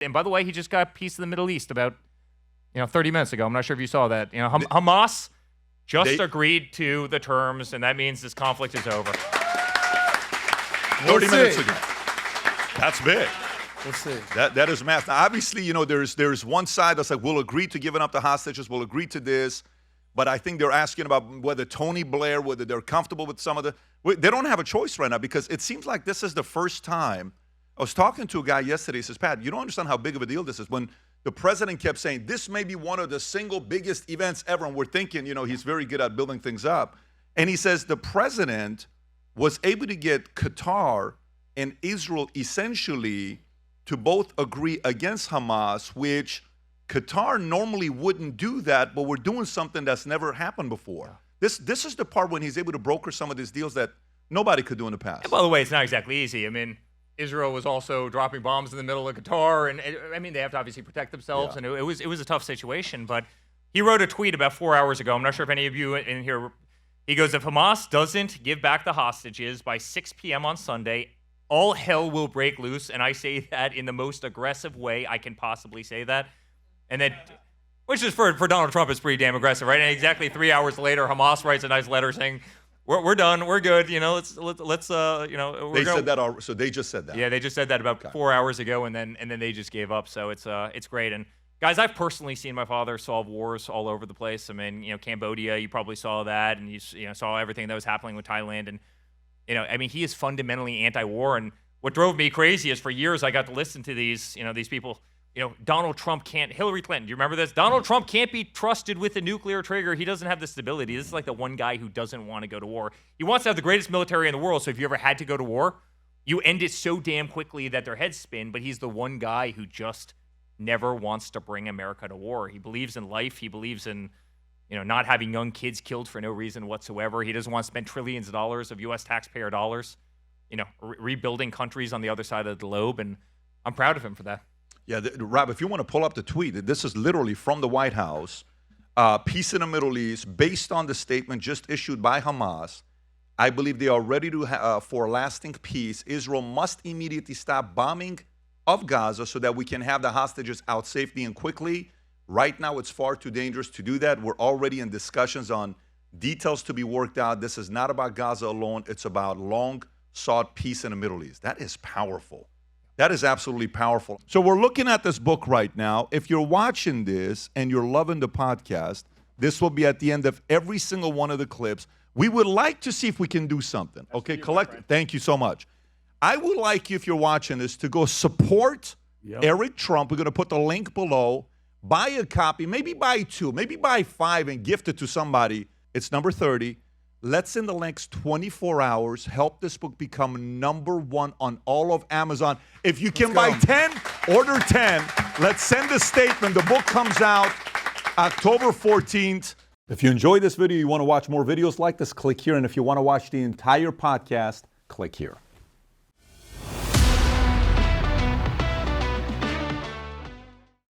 And by the way, he just got peace in the Middle East about 30 minutes ago. I'm not sure if you saw that. Hamas just agreed to the terms, and that means this conflict is over. 30 minutes ago. That's big. We'll see. That is massive. Now, obviously, there's one side that's like, we'll agree to giving up the hostages, we'll agree to this, but I think they're asking about whether Tony Blair, whether they're comfortable with some of the. They don't have a choice right now because it seems like this is the first time. I was talking to a guy yesterday. He says, Pat, you don't understand how big of a deal this is. When the president kept saying, this may be one of the single biggest events ever, and we're thinking, he's very good at building things up. And he says the president was able to get Qatar and Israel essentially to both agree against Hamas, which Qatar normally wouldn't do that, but we're doing something that's never happened before. This is the part when he's able to broker some of these deals that nobody could do in the past. And by the way, it's not exactly easy. I mean, Israel was also dropping bombs in the middle of Qatar, and they have to obviously protect themselves, and it was a tough situation. But he wrote a tweet about 4 hours ago. I'm not sure if any of you in here. He goes, if Hamas doesn't give back the hostages by 6 p.m. on Sunday, all hell will break loose. And I say that in the most aggressive way I can possibly say that. And then, which is for Donald Trump is pretty damn aggressive, right? And exactly 3 hours later, Hamas writes a nice letter saying, we're done, we're good, let's They said that, so they just said that. Yeah, they just said that about 4 hours ago, and then they just gave up. So it's great. And guys, I've personally seen my father solve wars all over the place. I mean, Cambodia, you probably saw that, and you saw everything that was happening with Thailand, and he is fundamentally anti-war. And what drove me crazy is for years I got to listen to these people. Donald Trump can't. Hillary Clinton, do you remember this? Donald Trump can't be trusted with a nuclear trigger. He doesn't have the stability. This is like the one guy who doesn't want to go to war. He wants to have the greatest military in the world. So if you ever had to go to war, you end it so damn quickly that their heads spin. But he's the one guy who just never wants to bring America to war. He believes in life. He believes in, not having young kids killed for no reason whatsoever. He doesn't want to spend trillions of dollars of U.S. taxpayer dollars, rebuilding countries on the other side of the globe. And I'm proud of him for that. Yeah, Rob, if you want to pull up the tweet, this is literally from the White House. Peace in the Middle East, based on the statement just issued by Hamas. I believe they are ready to for lasting peace. Israel must immediately stop bombing of Gaza so that we can have the hostages out safely and quickly. Right now, it's far too dangerous to do that. We're already in discussions on details to be worked out. This is not about Gaza alone. It's about long-sought peace in the Middle East. That is powerful. That is absolutely powerful. So we're looking at this book right now. If you're watching this and you're loving the podcast, this will be at the end of every single one of the clips. We would like to see if we can do something. Okay, collect. Thank you so much. I would like you, if you're watching this, to go support Eric Trump. We're going to put the link below. Buy a copy, maybe buy 2, maybe buy 5 and gift it to somebody. It's number 30. Let's, in the next 24 hours, help this book become #1 on all of Amazon. If you can buy 10, order 10. Let's send a statement. The book comes out October 14th. If you enjoyed this video, you want to watch more videos like this, click here. And if you want to watch the entire podcast, click here.